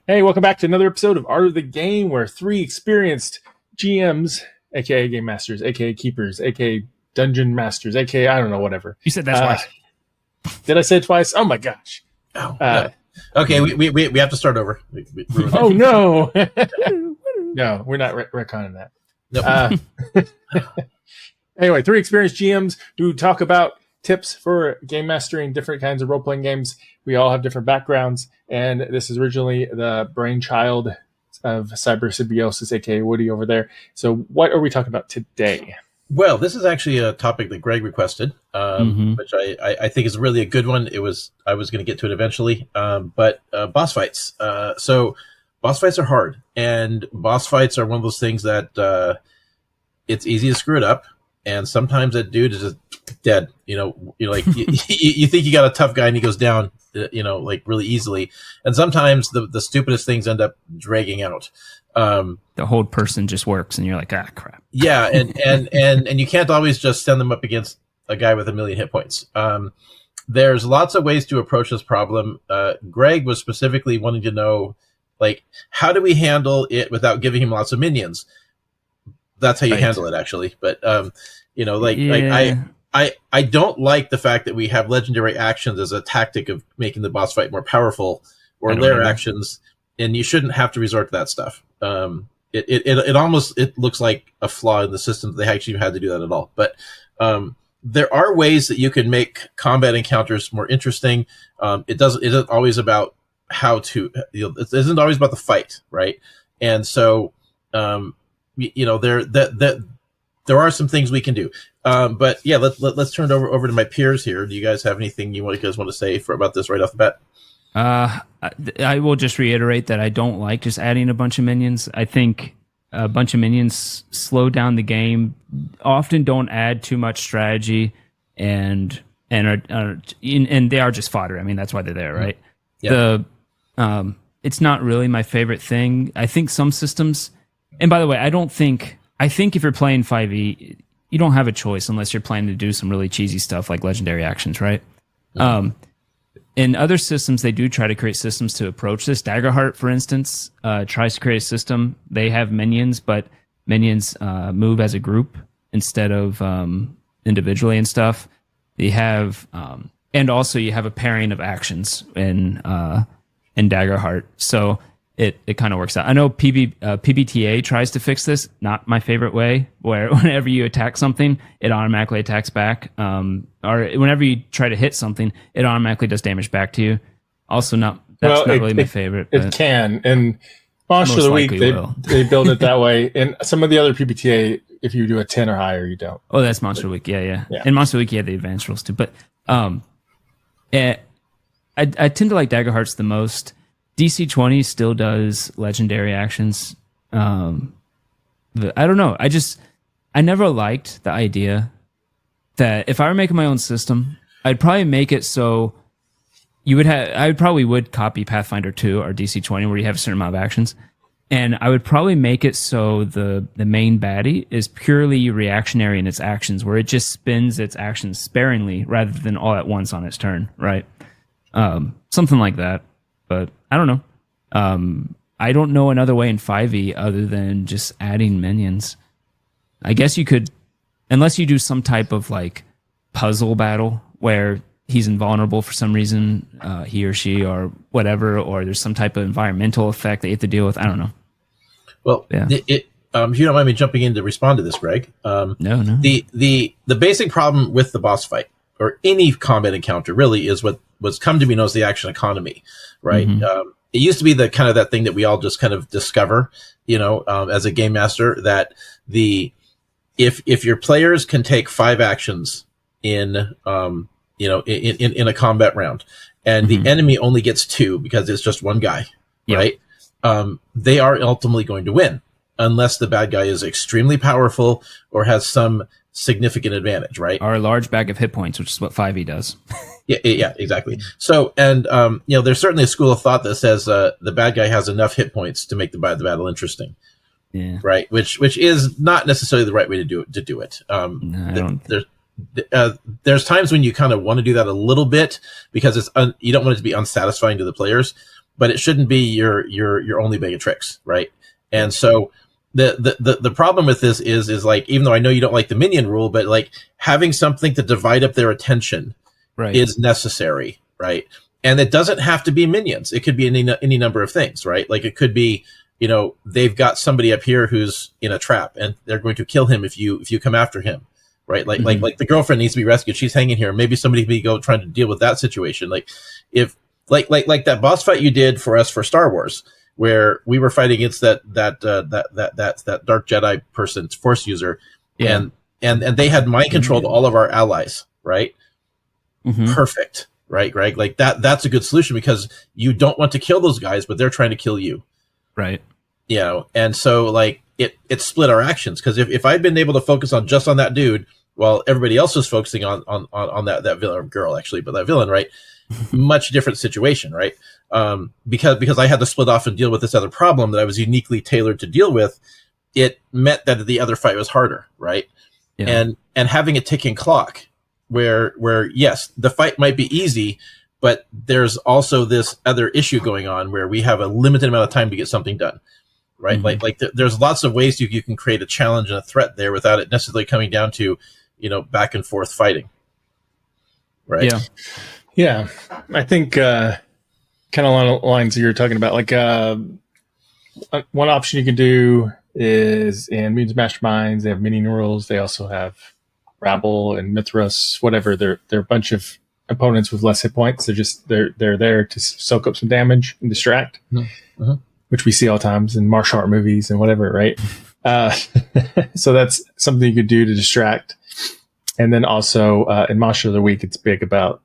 Hey, welcome back to another episode of Art of the Game, where three experienced GMs, aka Game Masters, aka Keepers, aka Dungeon Masters, aka I don't know, whatever. You said that twice. Did I say it twice? Oh my gosh. No. Okay, we have to start over. Oh no. No, we're not retconning that. Nope. Anyway, three experienced GMs who talk about tips for game mastering different kinds of role-playing games. We all have different backgrounds, and this is originally the brainchild of Cyber Symbiosis, aka Woody over there. So what are we talking about today? Well, this is actually a topic that Greg requested, which I think is really a good one. I was going to get to it eventually, but boss fights. So boss fights are hard, and boss fights are one of those things that it's easy to screw it up. And sometimes that dude is just dead. You think you got a tough guy and he goes down, like really easily. And sometimes the stupidest things end up dragging out. The whole person just works, and you're like, crap. Yeah, and you can't always just send them up against a guy with 1 million hit points. There's lots of ways to approach this problem. Greg was specifically wanting to know, like, how do we handle it without giving him lots of minions? That's how you handle it, actually. But I don't like the fact that we have legendary actions as a tactic of making the boss fight more powerful, or lair actions, and you shouldn't have to resort to that stuff. It almost looks like a flaw in the system that they actually had to do that at all. But there are ways that you can make combat encounters more interesting. It isn't always about how to. It isn't always about the fight, right? And so. There are some things we can do, but yeah, let's turn it over to my peers here. Do you guys have anything you guys want to say about this right off the bat? I will just reiterate that I don't like just adding a bunch of minions. I think a bunch of minions slow down the game, often don't add too much strategy, and they are just fodder. I mean, that's why they're there, right? Yeah. It's not really my favorite thing. I think some systems. And by the way, I think if you're playing 5e, you don't have a choice unless you're planning to do some really cheesy stuff like legendary actions, right? Mm-hmm. In other systems, they do try to create systems to approach this. Daggerheart, for instance, tries to create a system. They have minions, but minions move as a group instead of individually and stuff. They have, and also you have a pairing of actions in Daggerheart. So it kind of works out. I know PbtA tries to fix this, not my favorite way, where whenever you attack something, it automatically attacks back. Or whenever you try to hit something, it automatically does damage back to you. Also, not really my favorite. It can. And Monster of the Week, they build it that way. And some of the other PbtA, if you do a 10 or higher, you don't. Oh, that's Monster of the Week. Yeah. And Monster of the Week, you have the advanced rules too. But I tend to like Daggerhearts the most. DC 20 still does legendary actions. I don't know. I never liked the idea that if I were making my own system, I'd probably make it so I probably would copy Pathfinder 2 or DC 20 where you have a certain amount of actions. And I would probably make it so the main baddie is purely reactionary in its actions, where it just spends its actions sparingly rather than all at once on its turn, right? Something like that. But I don't know. I don't know another way in 5e other than just adding minions. I guess you could, unless you do some type of like puzzle battle where he's invulnerable for some reason, he or she or whatever, or there's some type of environmental effect that you have to deal with. I don't know. Well, yeah. If you don't mind me jumping in to respond to this, Greg. No. The basic problem with the boss fight or any combat encounter really is what's come to be known as the action economy, right? Mm-hmm. It used to be the kind of that thing that we all just kind of discover, as a game master, that if your players can take 5 actions in a combat round, and the enemy only gets 2 because it's just one guy, right? They are ultimately going to win, unless the bad guy is extremely powerful or has some significant advantage, right? Or a large bag of hit points, which is what 5e does. Yeah, exactly. So, and there's certainly a school of thought that says the bad guy has enough hit points to make the battle interesting. Yeah. Right. Which is not necessarily the right way to do it. There's times when you kind of want to do that a little bit because you don't want it to be unsatisfying to the players. but it shouldn't be your only bag of tricks, right? And so the problem with this is like, even though I know you don't like the minion rule, but like having something to divide up their attention is necessary, right? And it doesn't have to be minions. It could be any number of things, right? Like it could be, they've got somebody up here who's in a trap and they're going to kill him if you come after him, right? Like like the girlfriend needs to be rescued. She's hanging here. Maybe somebody be go trying to deal with that situation. Like if like that boss fight you did for us for Star Wars, where we were fighting against that dark Jedi person, Force user, and they had mind controlled all of our allies, right? Perfect, right, Greg? Like that's a good solution because you don't want to kill those guys, but they're trying to kill you, right? And so like it split our actions, because if I'd been able to focus on just on that dude while everybody else was focusing on that villain, or girl actually, but that villain, right? Much different situation, right? Because I had to split off and deal with this other problem that I was uniquely tailored to deal with. It meant that the other fight was harder, right? And having a ticking clock where yes, the fight might be easy, but there's also this other issue going on where we have a limited amount of time to get something done, right? There's lots of ways you can create a challenge and a threat there without it necessarily coming down to back and forth fighting, right? Yeah, I think kind of along the lines you're talking about, like one option you can do is in Mutants Masterminds, they have minion rules. They also have Rabble and Mithras, whatever. They're a bunch of opponents with less hit points. They're there to soak up some damage and distract, which we see all times in martial art movies and whatever, right? So that's something you could do to distract. And then also in Monster of the Week, it's big about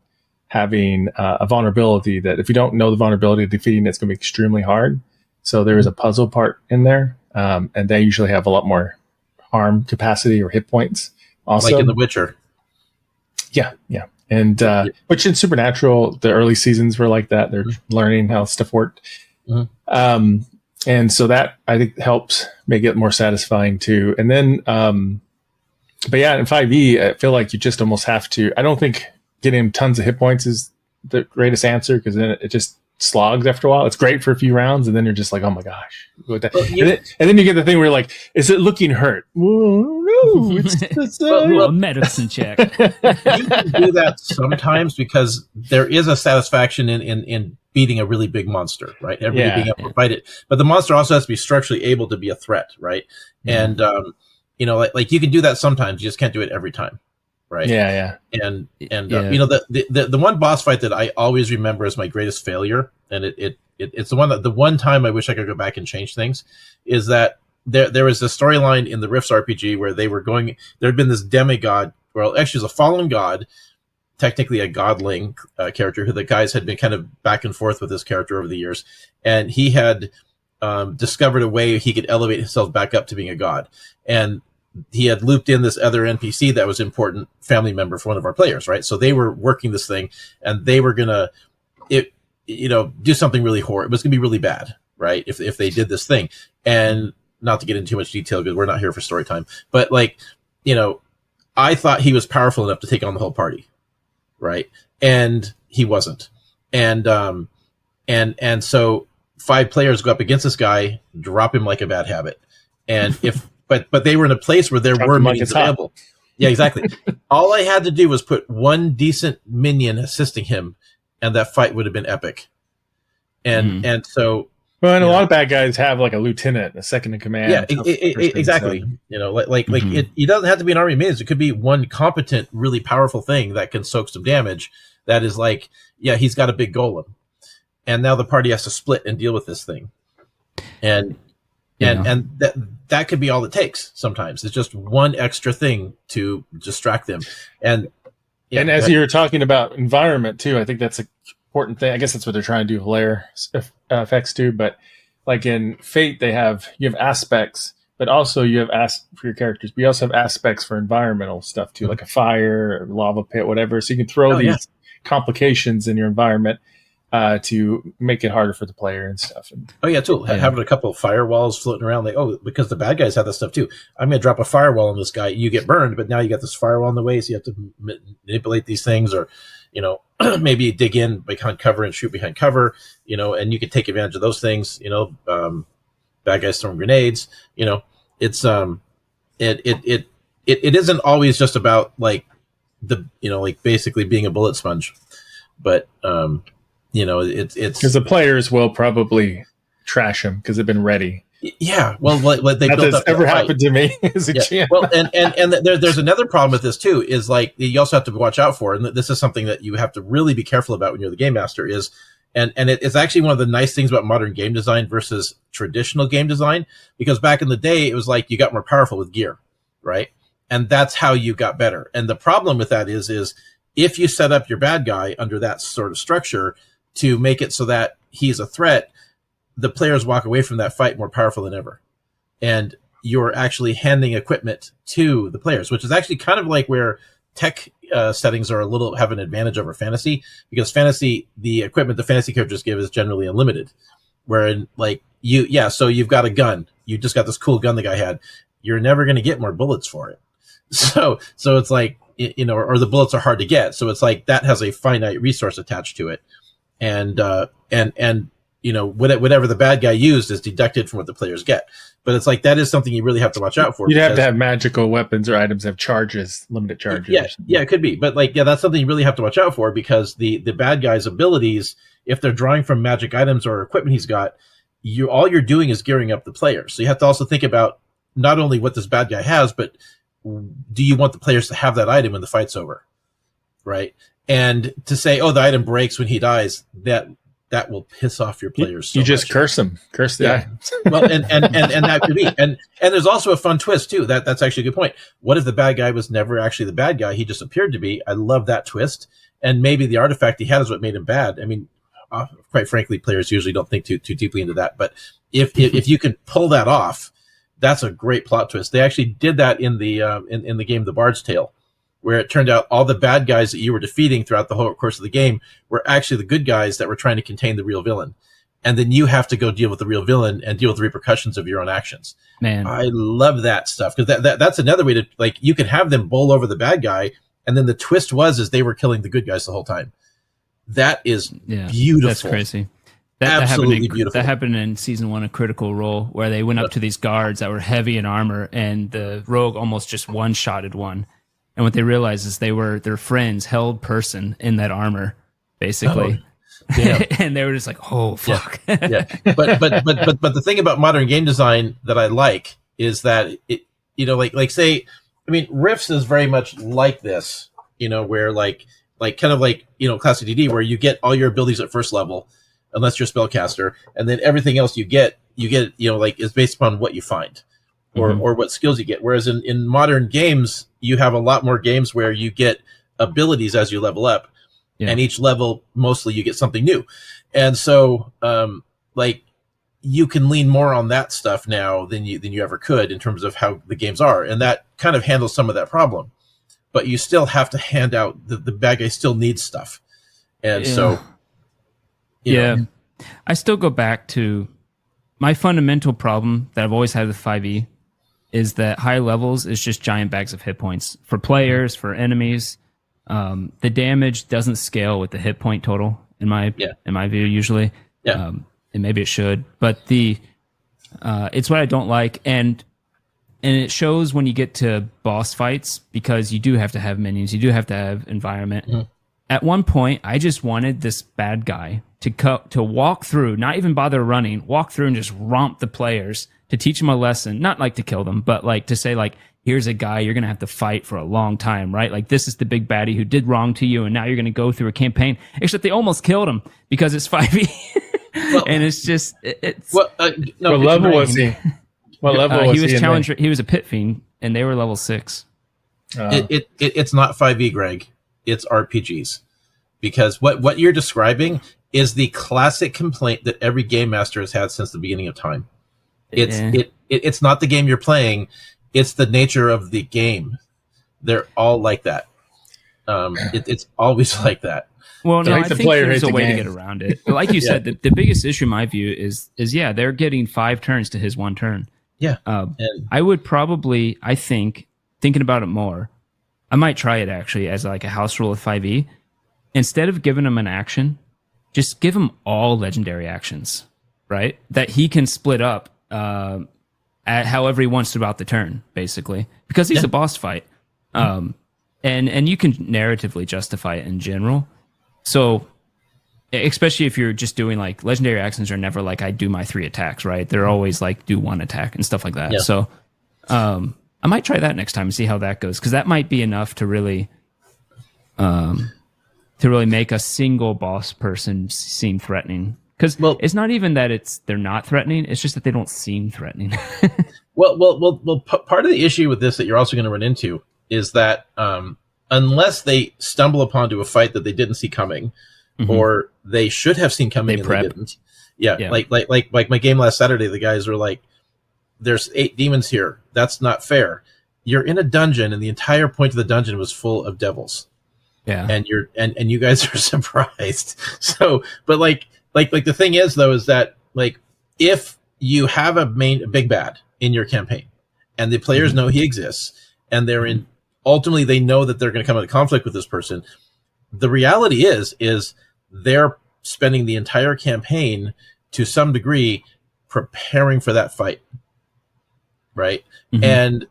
having a vulnerability that if you don't know the vulnerability, defeating it's going to be extremely hard. So there is a puzzle part in there, and they usually have a lot more harm capacity or hit points. Also, like in The Witcher. Yeah. And which in Supernatural, the early seasons were like that. They're learning how stuff worked. And so that I think helps make it more satisfying too. And then, but yeah, in 5e, I feel like you just almost have to. I don't think getting tons of hit points is the greatest answer, because then it just slogs after a while. It's great for a few rounds, and then you're just like, oh my gosh. And then you get the thing where you're like, is it looking hurt? Well, no, it's a medicine check. You can do that sometimes because there is a satisfaction in beating a really big monster, right? Everybody being able to fight it. But the monster also has to be structurally able to be a threat, right? And, like you can do that sometimes. You just can't do it every time. Right. And the one boss fight that I always remember as my greatest failure, and it's the one time I wish I could go back and change things, is that there was a storyline in the Rifts RPG where there had been this demigod, well, actually it was a fallen god, technically a godling character, who the guys had been kind of back and forth with this character over the years, and he had discovered a way he could elevate himself back up to being a god, and he had looped in this other NPC that was important family member for one of our players, right? So they were working this thing, and they were gonna, do something really horrible. It was gonna be really bad, right? If they did this thing, and not to get into too much detail because we're not here for story time, but I thought he was powerful enough to take on the whole party, right? And he wasn't, and so 5 players go up against this guy, drop him like a bad habit, and if But they were in a place where there were minions available. Yeah, exactly. All I had to do was put one decent minion assisting him, and that fight would have been epic. And so, well, and a lot of bad guys have like a lieutenant, a second in command. Yeah, exactly. So. It doesn't have to be an army of minions. It could be one competent, really powerful thing that can soak some damage. That is like, yeah, he's got a big golem, and now the party has to split and deal with this thing, and that could be all it takes. Sometimes it's just one extra thing to distract them. And as you're talking about environment too, I think that's an important thing. I guess that's what they're trying to do with layer effects too. But like in Fate, you have aspects, but also you have for your characters. We also have aspects for environmental stuff too, like a fire, or lava pit, whatever. So you can throw these complications in your environment to make it harder for the player and stuff. Having a couple of firewalls floating around, because the bad guys have that stuff too. I'm going to drop a firewall on this guy. You get burned, but now you got this firewall in the way, so you have to manipulate these things, or maybe dig in behind cover and shoot behind cover, and you can take advantage of those things. Bad guys throwing grenades. It's it isn't always just about like basically being a bullet sponge, but it's because the players will probably trash them because they've been ready. Yeah, well, like they that built has up ever happened to me as a GM. Well, and there's another problem with this too. Is like you also have to watch out for, and this is something that you have to really be careful about when you're the game master. Is and it's actually one of the nice things about modern game design versus traditional game design, because back in the day it was like you got more powerful with gear, right? And that's how you got better. And the problem with that is if you set up your bad guy under that sort of structure to make it so that he's a threat, the players walk away from that fight more powerful than ever. And you're actually handing equipment to the players, which is actually kind of like where tech settings are have an advantage over fantasy, because fantasy, the equipment the fantasy characters give is generally unlimited. Wherein so you've got a gun. You just got this cool gun the guy had. You're never going to get more bullets for it. So it's like, or the bullets are hard to get. So it's like that has a finite resource attached to it. And whatever the bad guy used is deducted from what the players get. But it's like that is something you really have to watch out for. You'd have to have magical weapons or items have charges, limited charges. Yeah, it could be. But that's something you really have to watch out for, because the bad guy's abilities, if they're drawing from magic items or equipment he's got, all you're doing is gearing up the players. So you have to also think about not only what this bad guy has, but do you want the players to have that item when the fight's over, right? And to say, the item breaks when he dies, that will piss off your players. So you just much. Curse them, curse the items. Well, and that could be, and there's also a fun twist too. That's actually a good point. What if the bad guy was never actually the bad guy? He just appeared to be. I love that twist. And maybe the artifact he had is what made him bad. I mean, quite frankly, players usually don't think too deeply into that. But if you can pull that off, that's a great plot twist. They actually did that in the in the game The Bard's Tale, where it turned out all the bad guys that you were defeating throughout the whole course of the game were actually the good guys that were trying to contain the real villain. And then you have to go deal with the real villain and deal with the repercussions of your own actions. Man, I love that stuff, because that's another way to, like, you can have them bowl over the bad guy, and then the twist is they were killing the good guys the whole time. That is beautiful. That's crazy. Absolutely beautiful. That happened in season 1 of Critical Role, where they went up to these guards that were heavy in armor, and the rogue almost just one-shotted one. And what they realized is they were their friend's held person in that armor, basically. Oh, and they were just like, "Oh fuck!" Yeah. But the thing about modern game design that I like is that it, like say, I mean, Rifts is very much like this, where like kind of like classic DD, where you get all your abilities at first level, unless you're a spellcaster, and then everything else you get is based upon what you find. Or what skills you get. Whereas in modern games, you have a lot more games where you get abilities as you level up. Yeah. And each level, mostly you get something new. And so, you can lean more on that stuff now than you ever could in terms of how the games are. And that kind of handles some of that problem. But you still have to hand out, the bad guy still needs stuff. And so, you know. I still go back to my fundamental problem that I've always had with 5e is that high levels is just giant bags of hit points for players, for enemies. The damage doesn't scale with the hit point total in my view usually. Yeah. And maybe it should, but it's what I don't like, and it shows when you get to boss fights, because you do have to have minions, you do have to have environment. Mm-hmm. At one point, I just wanted this bad guy to walk through, not even bother running, walk through and just romp the players, to teach them a lesson, not like to kill them, but like to say, like, here's a guy you're going to have to fight for a long time, right? Like, this is the big baddie who did wrong to you, and now you're going to go through a campaign. Except they almost killed him because it's 5e. Well, and it's just, what level was he? What level was he? He was a pit fiend, and they were level 6. It's not 5e, Greg. It's RPGs. Because what you're describing is the classic complaint that every game master has had since the beginning of time. It's not the game you're playing, it's the nature of the game. They're all like that. It's always like that. Well, no, I think there's a way to get around it. But like you said, the biggest issue in my view is they're getting 5 turns to his 1 turn. Yeah. I would probably, thinking about it more, I might try it actually as like a house rule of 5e. instead of giving him an action, just give him all legendary actions, right? That he can split up at however he wants throughout the turn, basically, because he's a boss fight. And you can narratively justify it in general. So, especially if you're just doing like legendary actions are never like I do my 3 attacks, right? They're always like do 1 attack and stuff like that. Yeah. So, I might try that next time and see how that goes, because that might be enough to really make a single boss person seem threatening. Because it's not even that they're not threatening; it's just that they don't seem threatening. Part of the issue with this that you're also going to run into is that unless they stumble upon to a fight that they didn't see coming, or they should have seen coming and they didn't. Yeah. Like my game last Saturday, the guys were like, "There's 8 demons here. That's not fair. You're in a dungeon, and the entire point of the dungeon was full of devils." Yeah, and you guys are surprised. So, but like the thing is though, is that like if you have a big bad in your campaign, and the players know he exists, and ultimately they know that they're going to come into conflict with this person. The reality is they're spending the entire campaign to some degree preparing for that fight, right? And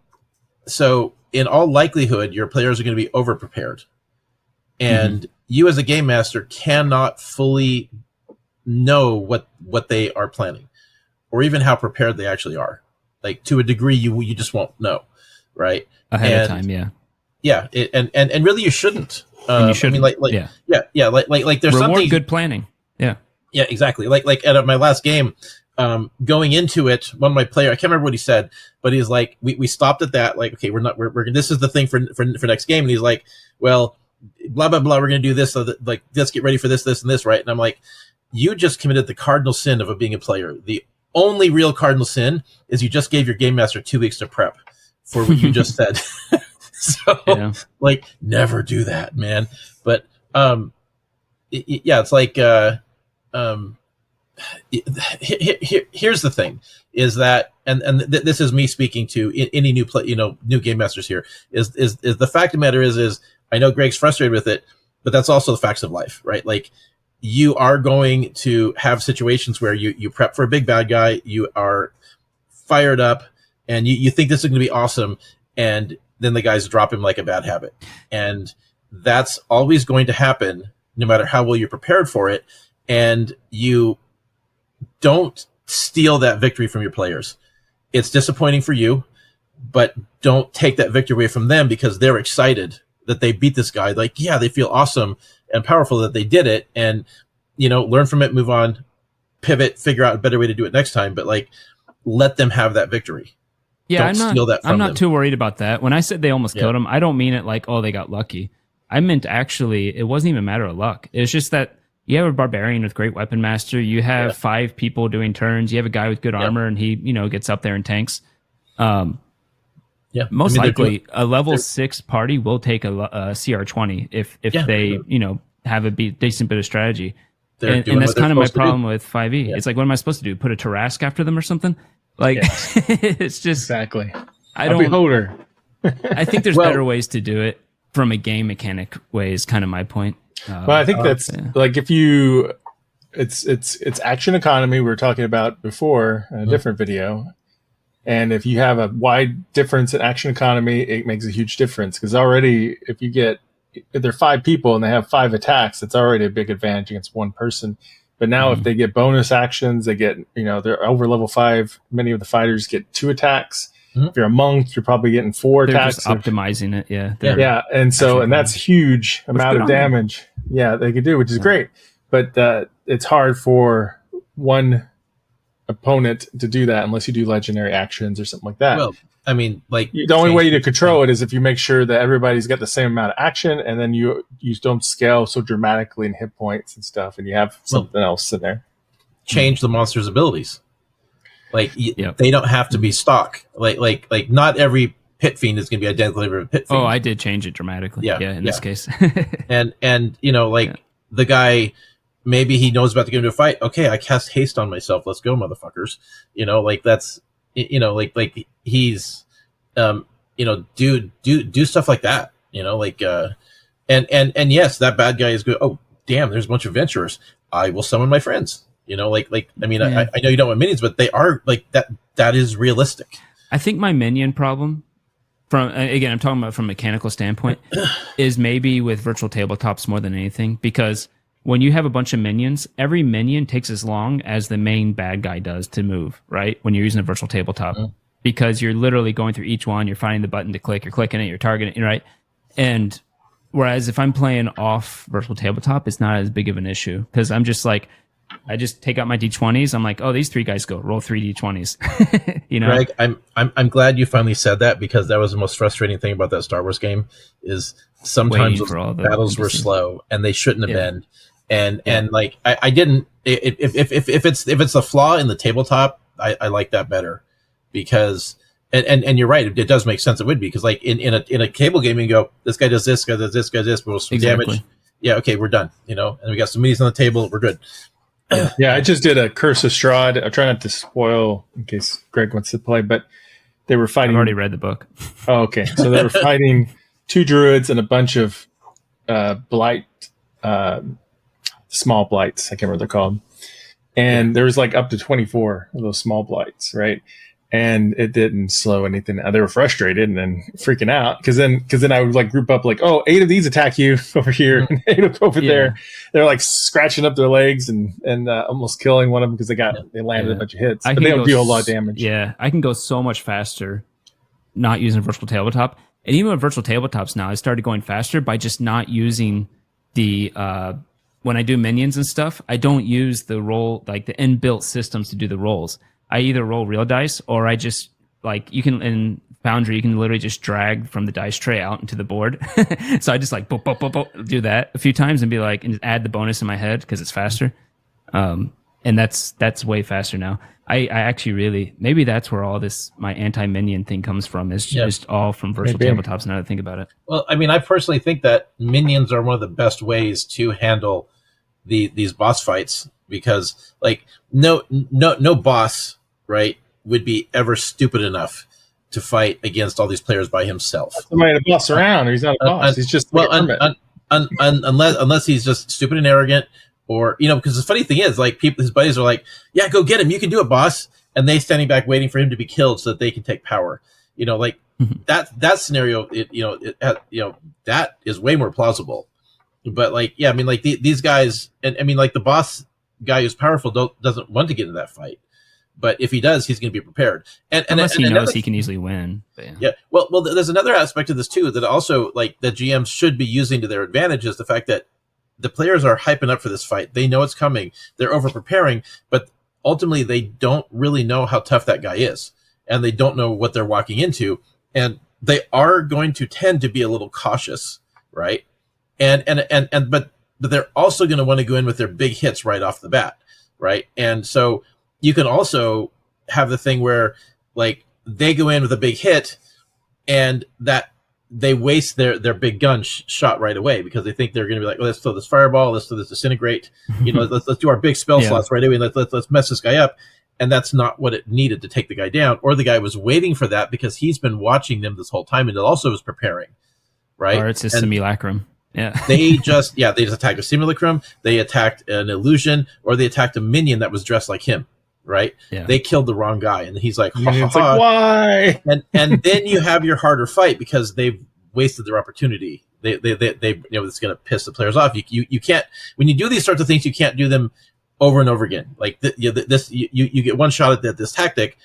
so, in all likelihood, your players are going to be over prepared. And you as a game master cannot fully know what they are planning, or even how prepared they actually are. Like to a degree, you just won't know, right? Ahead of time, yeah. And really, you shouldn't. And you shouldn't. Like there's reward something good planning. Yeah, exactly. Like at my last game, going into it, one of my players, I can't remember what he said, but he's like, we stopped at that. Like, okay, we're this is the thing for next game, and he's like, well, blah blah blah, we're gonna do this, so that, like, let's get ready for this and this, right? And I'm like, you just committed the cardinal sin of being a player. The only real cardinal sin is you just gave your game master 2 weeks to prep for what you just said. So like, never do that, man. But it's like here's the thing, is that this is me speaking to any new game masters here, is the fact of the matter is I know Greg's frustrated with it, but that's also the facts of life, right? Like, you are going to have situations where you prep for a big bad guy, you are fired up, and you think this is going to be awesome, and then the guys drop him like a bad habit. And that's always going to happen, no matter how well you're prepared for it. And you don't steal that victory from your players. It's disappointing for you, but don't take that victory away from them, because they're excited that they beat this guy. Like, yeah, they feel awesome and powerful that they did it, and learn from it, move on, pivot, figure out a better way to do it next time. But like, let them have that victory. Yeah, don't steal that from I'm not them. too worried about that. When I said they almost killed him, I don't mean it like, oh, they got lucky. I meant actually, it wasn't even a matter of luck. It's just that you have a barbarian with great weapon master. You have 5 people doing turns. You have a guy with good armor, and he, gets up there and tanks. Most likely, a level 6 party will take a CR20 if they, have a decent bit of strategy. And that's kind of my problem with 5e. Yeah. It's like, what am I supposed to do? Put a Tarrasque after them or something? Like, it's just exactly. I don't. Beholder. I think there's better ways to do it from a game mechanic way. Is kind of my point. Well, I think that's like, if you, it's action economy we were talking about before in a different video, and if you have a wide difference in action economy, it makes a huge difference, because already if they're 5 people and they have 5 attacks, it's already a big advantage against one person. But now if they get bonus actions, they get, they're over level 5. Many of the fighters get 2 attacks. If you're a monk, you're probably getting 4 attacks. Just optimizing it, and that's huge amount of damage. Yeah, they could do, which is great. But it's hard for one opponent to do that unless you do legendary actions or something like that. Well, I mean, like, the only way to control it is if you make sure that everybody's got the same amount of action, and then you don't scale so dramatically in hit points and stuff, and you have something else in there. Change the monster's abilities. Like, they don't have to be stock. Like not every pit fiend is going to be identical to every pit fiend. Oh, I did change it dramatically. Yeah, in this case. and the guy, maybe he knows about to get into a fight. Okay, I cast haste on myself. Let's go, motherfuckers. That's, like he's, do stuff like that. And yes, that bad guy is good. Oh, damn, there's a bunch of adventurers. I will summon my friends. I mean, Yeah. I know you don't want minions, but they are like that. That is realistic. I think my minion problem, from again, I'm talking about from a mechanical standpoint, is maybe with virtual tabletops more than anything, because when you have a bunch of minions, every minion takes as long as the main bad guy does to move, right? When you're using a virtual tabletop, because you're literally going through each one, you're finding the button to click, you're clicking it, you're targeting it, right? And whereas if I'm playing off virtual tabletop, it's not as big of an issue, because I'm just like, I just take out my d20s. I'm like, oh, these 3 guys go roll 3 d20s. Greg, I'm glad you finally said that, because that was the most frustrating thing about that Star Wars game is sometimes those battles were slow and they shouldn't have been. And like I didn't. If it's a flaw in the tabletop, I like that better, because and you're right. It does make sense. It would be, because like in a table game, you go, this guy does this, guy does this, guy does this, rolls some damage. Yeah, okay, we're done. And we got some minis on the table. We're good. Yeah, I just did a Curse of Strahd. I try not to spoil in case Greg wants to play, but they were fighting. I've already read the book. Oh, okay. So they were fighting 2 druids and a bunch of blight, small blights. I can't remember what they're called. And there was like up to 24 of those small blights, right? And it didn't slow anything. They were frustrated and then freaking out, because then I would like group up like, oh, 8 of these attack you over here, and 8 over there. They're like scratching up their legs and almost killing one of them because they landed a bunch of hits. But they don't deal a lot of damage. Yeah, I can go so much faster not using virtual tabletop. And even with virtual tabletops now, I started going faster by just not using the when I do minions and stuff, I don't use the roll, like the inbuilt systems to do the rolls. I either roll real dice, or I just, like, you can, in Foundry, you can literally just drag from the dice tray out into the board. So I just like do that a few times and be like, and add the bonus in my head because it's faster. And that's way faster now. I actually really, maybe that's where all this, my anti-minion thing comes from, is just all from virtual tabletops, now that I think about it. Well, I mean, I personally think that minions are one of the best ways to handle these boss fights, because like no boss, right, would be ever stupid enough to fight against all these players by himself. Somebody to boss around. He's not a boss. He's just unless he's just stupid and arrogant, or because the funny thing is, like, his buddies are like, yeah, go get him, you can do it, boss, and they standing back waiting for him to be killed so that they can take power. Like that scenario, that is way more plausible. But like, yeah, I mean, like these guys, and I mean, like the boss guy who's powerful doesn't want to get into that fight, but if he does, he's going to be prepared. Unless he knows he can easily win. Yeah. Well, there's another aspect of this too that also, like, the GMs should be using to their advantage, is the fact that the players are hyping up for this fight. They know it's coming. They're over preparing, but ultimately they don't really know how tough that guy is, and they don't know what they're walking into, and they are going to tend to be a little cautious, right? But they're also going to want to go in with their big hits right off the bat, right? And so you can also have the thing where, like, they go in with a big hit, and that they waste their big gun shot right away, because they think they're going to be like, oh, let's throw this fireball, let's throw this disintegrate, let's do our big spell slots right away, and let's mess this guy up. And that's not what it needed to take the guy down. Or the guy was waiting for that because he's been watching them this whole time, and it also was preparing, right? Or it's a simulacrum. Yeah. they just attacked a simulacrum, they attacked an illusion, or they attacked a minion that was dressed like him, right? Yeah. They killed the wrong guy, and he's like, it's like, why? And then you have your harder fight because they've wasted their opportunity. They it's going to piss the players off. You can't, when you do these sorts of things, you can't do them over and over again. Like you get one shot at this tactic,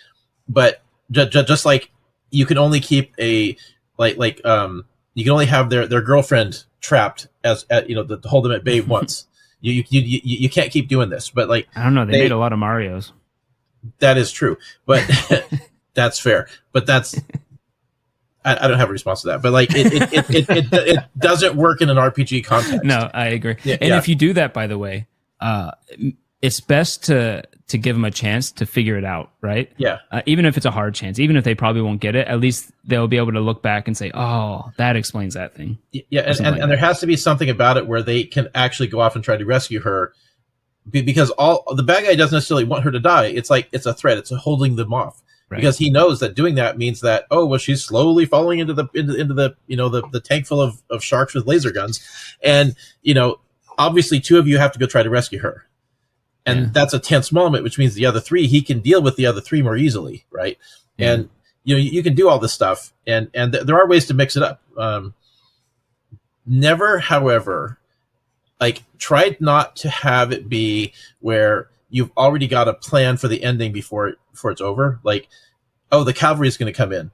but just like you can only keep you can only have their girlfriend trapped to hold them at bay once. You can't keep doing this. But like, I don't know, they made a lot of Marios. That is true, but that's fair. But that's I don't have a response to that. But like, it doesn't work in an RPG context. No, I agree. And if you do that, by the way, it's best to give them a chance to figure it out, right? Yeah. Even if it's a hard chance, even if they probably won't get it, at least they'll be able to look back and say, oh, that explains that thing. Yeah, and there has to be something about it where they can actually go off and try to rescue her, because all the bad guy doesn't necessarily want her to die. It's like, it's a threat. It's holding them off. because he knows that doing that means that, oh, well, she's slowly falling into the the tank full of sharks with laser guns, and obviously two of you have to go try to rescue her, and that's a tense moment, which means the other three, he can deal with the other three more easily, right? And you can do all this stuff, and there are ways to mix it up. Never, however, try not to have it be where you've already got a plan for the ending before it's over. Like, oh, the cavalry is going to come in.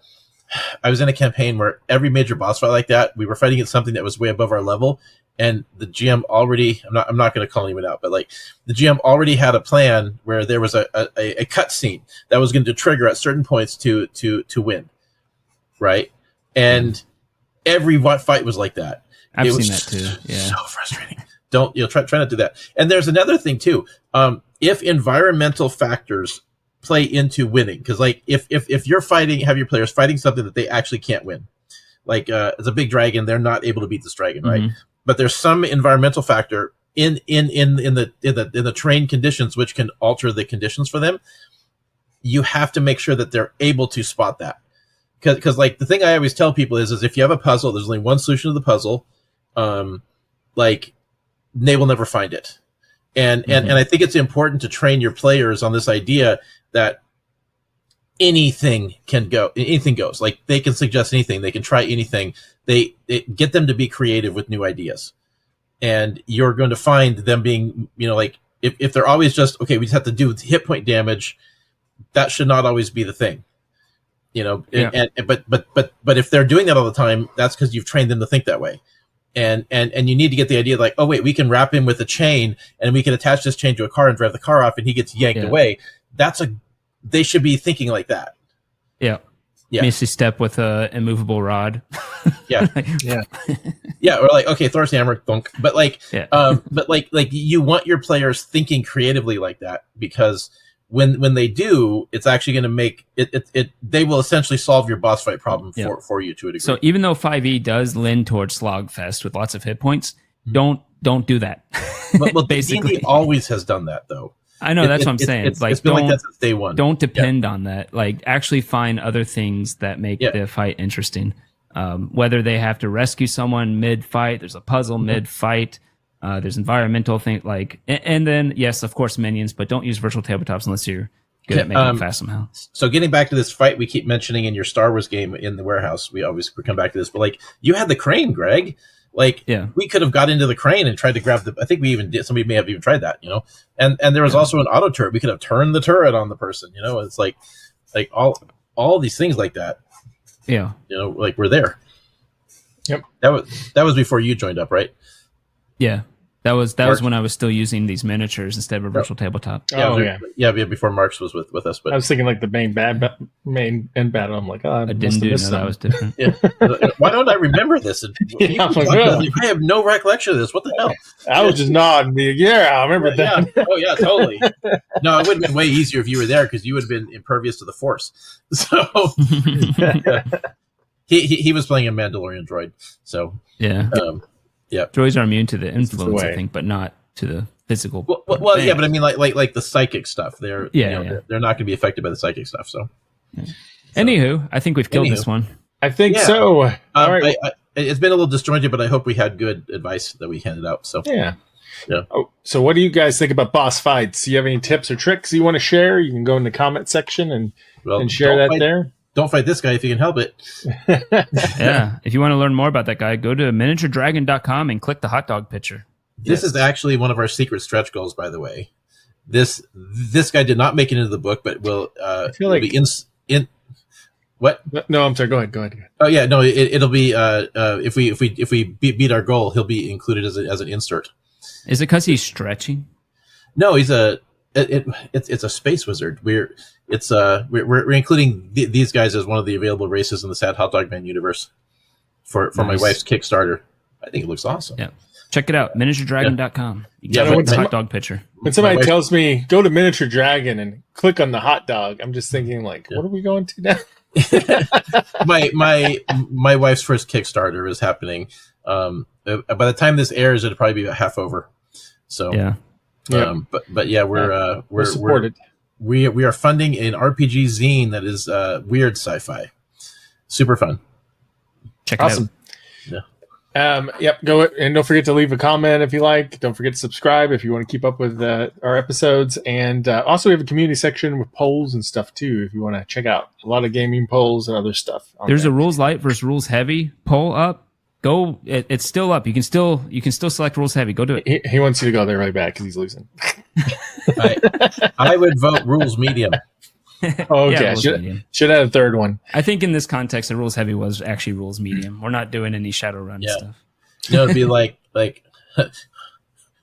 I was in a campaign where every major boss fight like that, we were fighting at something that was way above our level, and the GM already, I'm not going to call anyone out, but the GM already had a plan where there was a cut scene that was going to trigger at certain points to win, right? And every fight was like that. I've seen that too. Yeah, so frustrating. Don't try not to do that. And there's another thing too. If environmental factors play into winning, because if you're have your players fighting something that they actually can't win, it's a big dragon, they're not able to beat this dragon, right? But there's some environmental factor in the terrain conditions which can alter the conditions for them. You have to make sure that they're able to spot that, because the thing I always tell people is if you have a puzzle, there's only one solution to the puzzle. They will never find it. And I think it's important to train your players on this idea that anything goes. Like, they can suggest anything, they can try anything. They get them to be creative with new ideas. And you're going to find them being, if they're always just, okay, we just have to do hit point damage, that should not always be the thing. But if they're doing that all the time, that's because you've trained them to think that way. And you need to get the idea oh, wait, we can wrap him with a chain and we can attach this chain to a car and drive the car off and he gets yanked away. They should be thinking like that. Yeah. Misty step with a immovable rod. Yeah. Or okay, Thor's hammer, thunk. But you want your players thinking creatively like that, because when they do, it's actually going to make it. They will essentially solve your boss fight problem for you to a degree. So even though 5e does lend towards slogfest with lots of hit points, don't do that. Well, basically, D&D always has done that, though. I know, that's what I'm saying. It's been like that since day one. Don't depend on that. Actually find other things that make the fight interesting. Whether they have to rescue someone mid-fight, there's a puzzle mid-fight. There's environmental things and then yes, of course, minions, but don't use virtual tabletops unless you're good at making it fast somehow. So getting back to this fight we keep mentioning in your Star Wars game in the warehouse, we come back to this, but you had the crane, Greg. We could have got into the crane and tried to grab I think we even did. Somebody may have even tried that, and there was also an auto turret. We could have turned the turret on the person, It's all these things like that. Yeah. We're there. Yep. That was before you joined up, right? Yeah. That was when I was still using these miniatures instead of a virtual tabletop. Yeah, before Marks was with us. But I was thinking the main end battle. I'm I didn't know that was different. Yeah. Why don't I remember this? I have no recollection of this. What the hell? I was just nodding. I remember that. Yeah. Oh yeah, totally. No, it would have been way easier if you were there, because you would have been impervious to the Force. So he was playing a Mandalorian droid. So yeah. Yeah, droids are immune to the influence, I think, but not to the physical. Well, yeah, but I mean, like the psychic stuff. They're they're not going to be affected by the psychic stuff. So, anywho, I think we've killed this one. I think so. All right, it's been a little disjointed, but I hope we had good advice that we handed out. So yeah. Oh, so what do you guys think about boss fights? Do you have any tips or tricks you want to share? You can go in the comment section and share that there. Don't fight this guy if you can help it. Yeah. If you want to learn more about that guy, go to miniaturedragon.com and click the hot dog picture. This is actually one of our secret stretch goals, by the way. This guy did not make it into the book, but will be in what? No, I'm sorry. Go ahead. Oh yeah, no, it'll be if we beat our goal, he'll be included as an insert. Is it because he's stretching? No, he's it's a space wizard. We're including these guys as one of the available races in the Sad Hot Dog Man universe for my wife's Kickstarter. I think it looks awesome. Yeah, check it out, miniaturedragon.com. You can the hot dog picture. When somebody tells me go to Miniature Dragon and click on the hot dog, I'm just thinking what are we going to now? my wife's first Kickstarter is happening. By the time this airs, it'll probably be about half over. So yeah. But yeah, we're supported. we are funding an RPG zine that is weird sci-fi. Super fun. Check it Awesome. Yep. Go and don't forget to leave a comment if you like. Don't forget to subscribe if you want to keep up with our episodes. And also, we have a community section with polls and stuff too. If you want to check out a lot of gaming polls and other stuff. There's a rules light versus rules heavy poll up. Go. It's still up. You can still select rules heavy. Go do it. He wants you to go there really bad because he's losing. I would vote rules medium. Oh, okay. Yeah, should have a third one. I think in this context, the rules heavy was actually rules medium. We're not doing any Shadowrun stuff. It'd be like,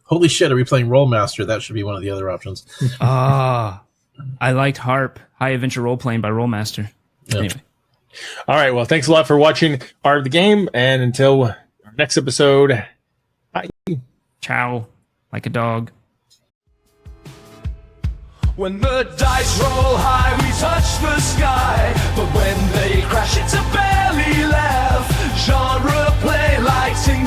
holy shit, are we playing Rollmaster? That should be one of the other options. I liked Harp, High Adventure Role Playing by Rollmaster. Yeah. Anyway. All right. Well, thanks a lot for watching Art of the Game. And until our next episode, bye. Ciao, like a dog. When the dice roll high, we touch the sky. But when they crash, it's a belly laugh. Genre play like sing